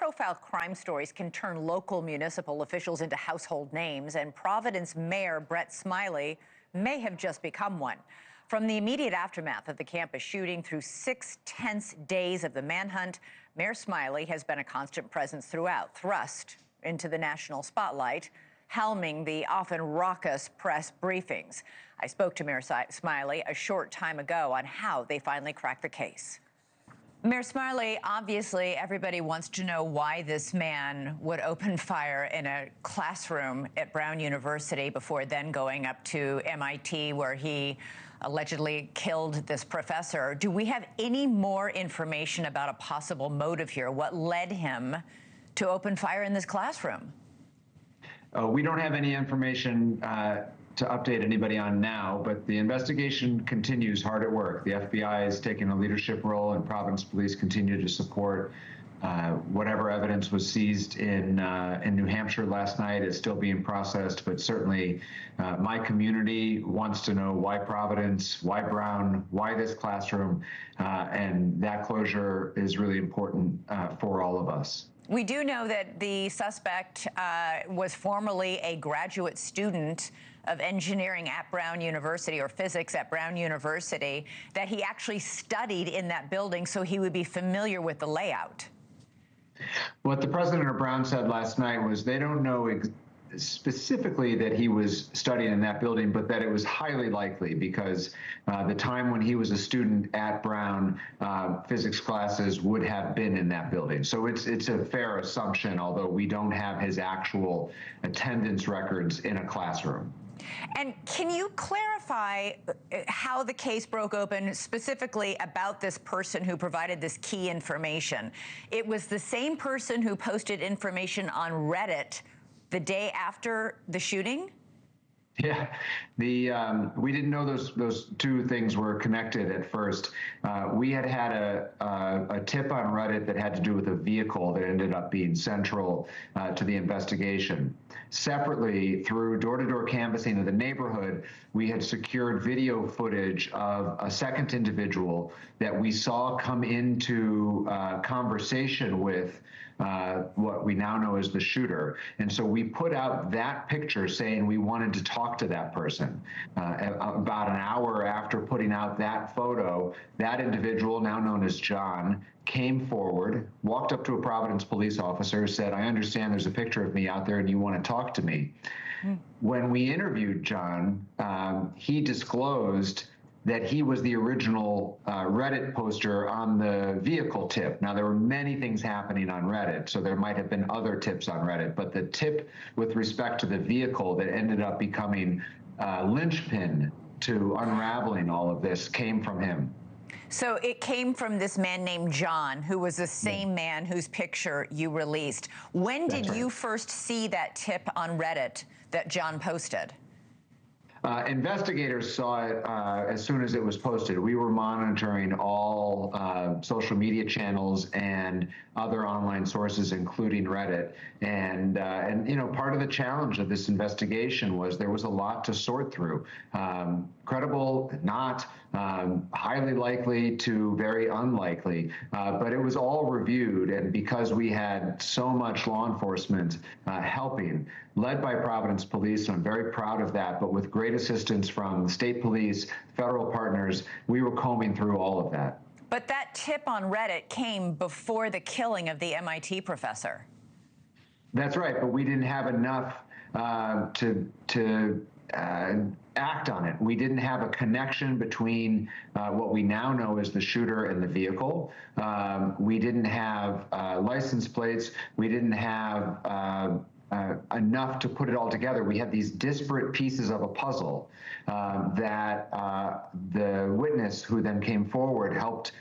high-profile crime stories can turn local municipal officials into household names, and Providence Mayor Brett Smiley may have just become one. From the immediate aftermath of the campus shooting through 6 tense days of the manhunt, Mayor Smiley has been a constant presence throughout, thrust into the national spotlight, helming the often raucous press briefings. I spoke to Mayor Smiley a short time ago on how they finally cracked the case. Mayor Smiley, obviously everybody wants to know why this man would open fire in a classroom at Brown University before then going up to MIT, where he allegedly killed this professor. Do we have any more information about a possible motive here? What led him to open fire in this classroom? We don't have any information to update anybody on now, but the investigation continues hard at work. The FBI is taking a leadership role, and Providence police continue to support. Whatever evidence was seized in New Hampshire last night is still being processed, but certainly my community wants to know why Providence, why Brown, why this classroom, and that closure is really important for all of us. We do know that the suspect was formerly a graduate student of engineering at Brown University, or physics at Brown University, that he actually studied in that building, so he would be familiar with the layout. What the president of Brown said last night was they don't know specifically that he was studying in that building, but that it was highly likely because the time when he was a student at Brown, physics classes would have been in that building. So it's a fair assumption, although we don't have his actual attendance records in a classroom. And can you clarify how the case broke open, specifically about this person who provided this key information? It was the same person who posted information on Reddit the day after the shooting? Yeah, we didn't know those two things were connected at first. We had a tip on Reddit that had to do with a vehicle that ended up being central to the investigation. Separately, through door-to-door canvassing of the neighborhood, we had secured video footage of a second individual that we saw come into conversation with what we now know as the shooter. And so we put out that picture saying we wanted to talk to that person. About an hour after putting out that photo, that individual, now known as John, came forward, walked up to a Providence police officer, said, "I understand there's a picture of me out there and you want to talk to me." When we interviewed John, he disclosed that he was the original Reddit poster on the vehicle tip. Now, there were many things happening on Reddit, so there might have been other tips on Reddit, but the tip with respect to the vehicle that ended up becoming linchpin to unraveling all of this came from him. So it came from this man named John, who was the same man whose picture you released. When did you first see that tip on Reddit that John posted? Investigators saw it as soon as it was posted. We were monitoring all social media channels and other online sources, including Reddit. And you know, part of the challenge of this investigation was there was a lot to sort through. Credible, not, highly likely to very unlikely, but it was all reviewed. And because we had so much law enforcement helping, led by Providence Police, and I'm very proud of that, but with great assistance from the state police, federal partners, we were combing through all of that. But that tip on Reddit came before the killing of the MIT professor. That's right, but we didn't have enough to act on it. We didn't have a connection between what we now know as the shooter and the vehicle. We didn't have license plates. We didn't have enough to put it all together. We had these disparate pieces of a puzzle that the witness who then came forward helped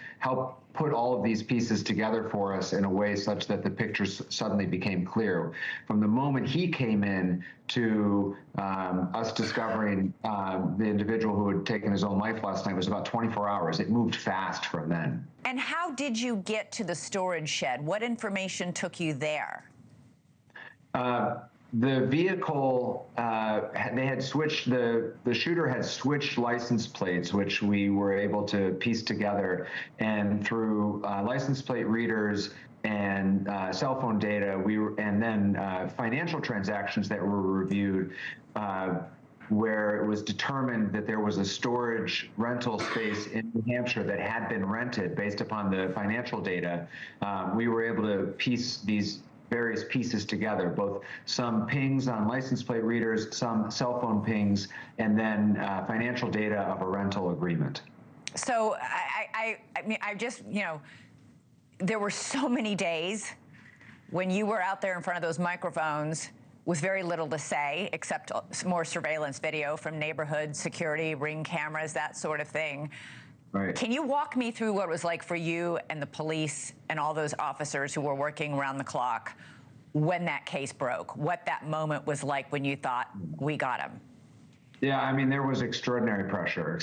put all of these pieces together for us in a way such that the picture suddenly became clear. From the moment he came in to us discovering the individual who had taken his own life last night was about 24 hours. It moved fast from then. And how did you get to the storage shed? What information took you there? The vehicle, they had switched, the shooter had switched license plates, which we were able to piece together. And through license plate readers, and cell phone data. And then financial transactions that were reviewed, where it was determined that there was a storage rental space in New Hampshire that had been rented based upon the financial data. We were able to piece these various pieces together, both some pings on license plate readers, some cell phone pings, and then financial data of a rental agreement. So I mean, I just, there were so many days when you were out there in front of those microphones with very little to say, except more surveillance video from neighborhood security, ring cameras, that sort of thing. Right. Can you walk me through what it was like for you and the police and all those officers who were working around the clock when that case broke? What that moment was like when you thought, we got him? Yeah, I mean, there was extraordinary pressure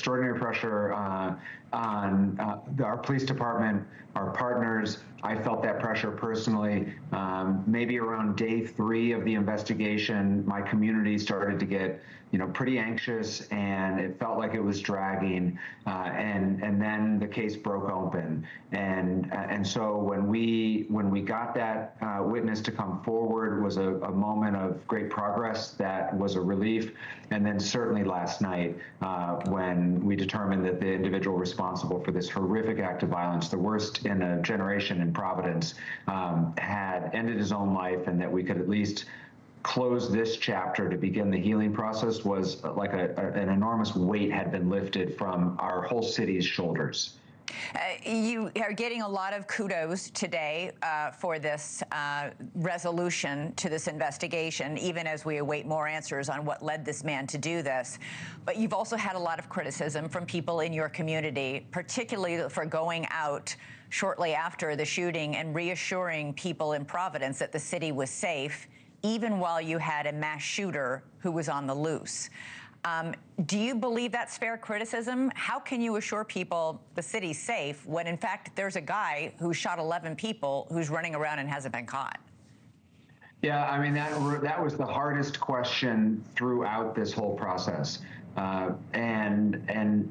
on our police department, our partners. I felt that pressure personally. Maybe around day 3 of the investigation, my community started to get, pretty anxious, and it felt like it was dragging. And then the case broke open, and so when we got that witness to come forward was a moment of great progress that was a relief. And then certainly last night, when we determined that the individual responsible for this horrific act of violence, the worst in a generation in Providence, had ended his own life, and that we could at least close this chapter to begin the healing process, was like an enormous weight had been lifted from our whole city's shoulders. You are getting a lot of kudos today for this resolution to this investigation, even as we await more answers on what led this man to do this. But you've also had a lot of criticism from people in your community, particularly for going out shortly after the shooting and reassuring people in Providence that the city was safe, even while you had a mass shooter who was on the loose. Do you believe that's fair criticism? How can you assure people the city's safe when, in fact, there's a guy who shot 11 people who's running around and hasn't been caught? Yeah, I mean, that was the hardest question throughout this whole process. And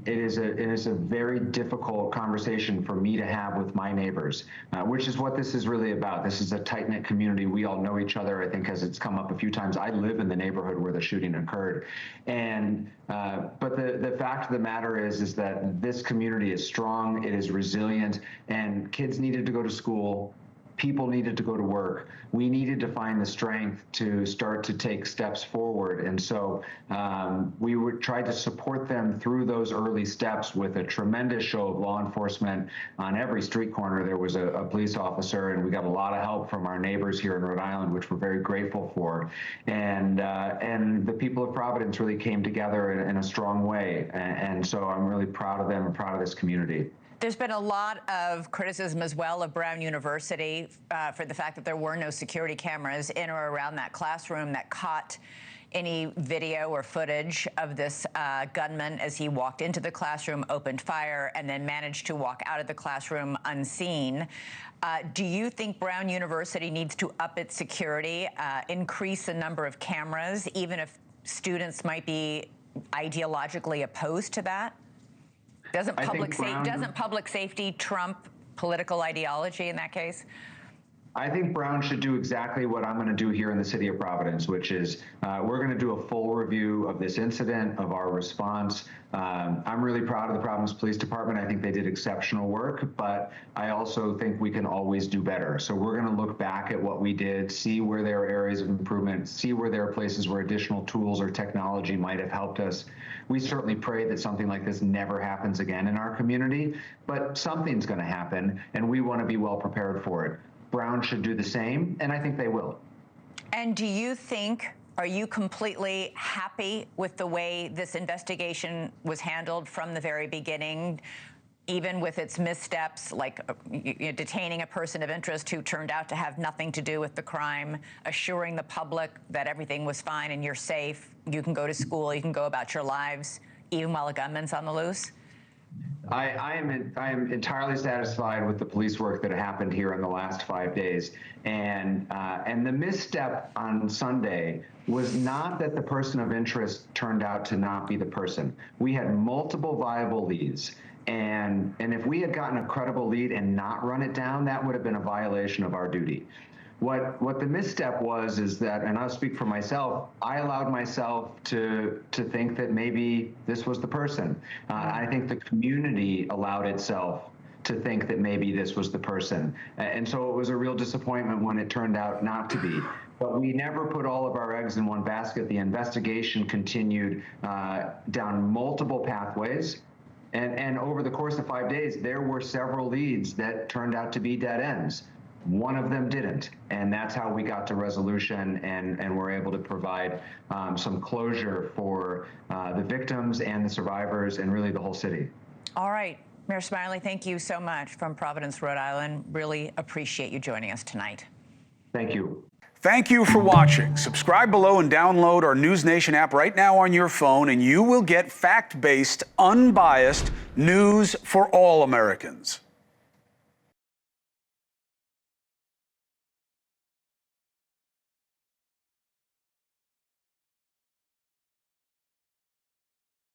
it is a very difficult conversation for me to have with my neighbors, which is what this is really about. This is a tight-knit community. We all know each other, I think, as it's come up a few times. I live in the neighborhood where the shooting occurred. And but the fact of the matter is that this community is strong, it is resilient, and kids needed to go to school. People needed to go to work. We needed to find the strength to start to take steps forward. And so we tried to support them through those early steps with a tremendous show of law enforcement. On every street corner, there was a police officer, and we got a lot of help from our neighbors here in Rhode Island, which we're very grateful for. And the people of Providence really came together in a strong way. And so I'm really proud of them and proud of this community. There's been a lot of criticism as well of Brown University for the fact that there were no security cameras in or around that classroom that caught any video or footage of this gunman as he walked into the classroom, opened fire, and then managed to walk out of the classroom unseen. Do you think Brown University needs to up its security, increase the number of cameras, even if students might be ideologically opposed to that? Doesn't public safety trump political ideology in that case? I think Brown should do exactly what I'm going to do here in the city of Providence, which is we're going to do a full review of this incident, of our response. I'm really proud of the Providence Police Department. I think they did exceptional work, but I also think we can always do better. So we're going to look back at what we did, see where there are areas of improvement, see where there are places where additional tools or technology might have helped us. We certainly pray that something like this never happens again in our community, but something's going to happen, and we want to be well prepared for it. Brown should do the same, and I think they will. And do you think, are you completely happy with the way this investigation was handled from the very beginning, even with its missteps, like detaining a person of interest who turned out to have nothing to do with the crime, assuring the public that everything was fine and you're safe, you can go to school, you can go about your lives, even while a gunman's on the loose? I am entirely satisfied with the police work that happened here in the last 5 days, and the misstep on Sunday was not that the person of interest turned out to not be the person. We had multiple viable leads, And if we had gotten a credible lead and not run it down, that would have been a violation of our duty. What the misstep was is that, and I'll speak for myself, I allowed myself to think that maybe this was the person. I think the community allowed itself to think that maybe this was the person. And so it was a real disappointment when it turned out not to be. But we never put all of our eggs in one basket. The investigation continued down multiple pathways. And over the course of 5 days, there were several leads that turned out to be dead ends. One of them didn't. And that's how we got to resolution and were able to provide some closure for the victims and the survivors and really the whole city. All right. Mayor Smiley, thank you so much from Providence, Rhode Island. Really appreciate you joining us tonight. Thank you. Thank you for watching. Subscribe below and download our NewsNation app right now on your phone, and you will get fact-based, unbiased news for all Americans.